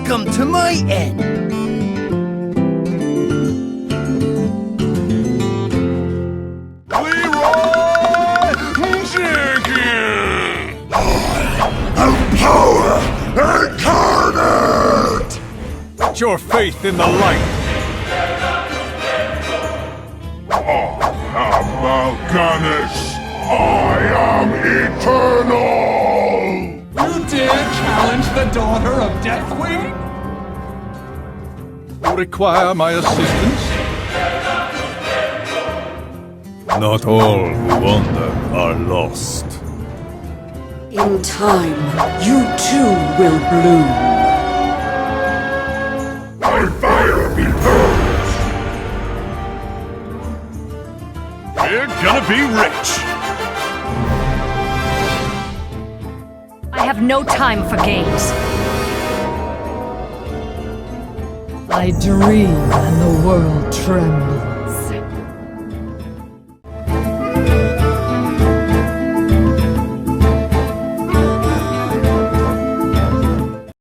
Welcome to my end. Leroy Jenkins! Power incarnate! Put your faith in the light. I am Mal'Ganis. I am eternal! You dare challenge the daughter of Deathwing? You require my assistance? Not all who wander are lost. In time, you too will bloom. My fire be burnt! We're gonna be rich! I have no time for games. I dream and the world trembles.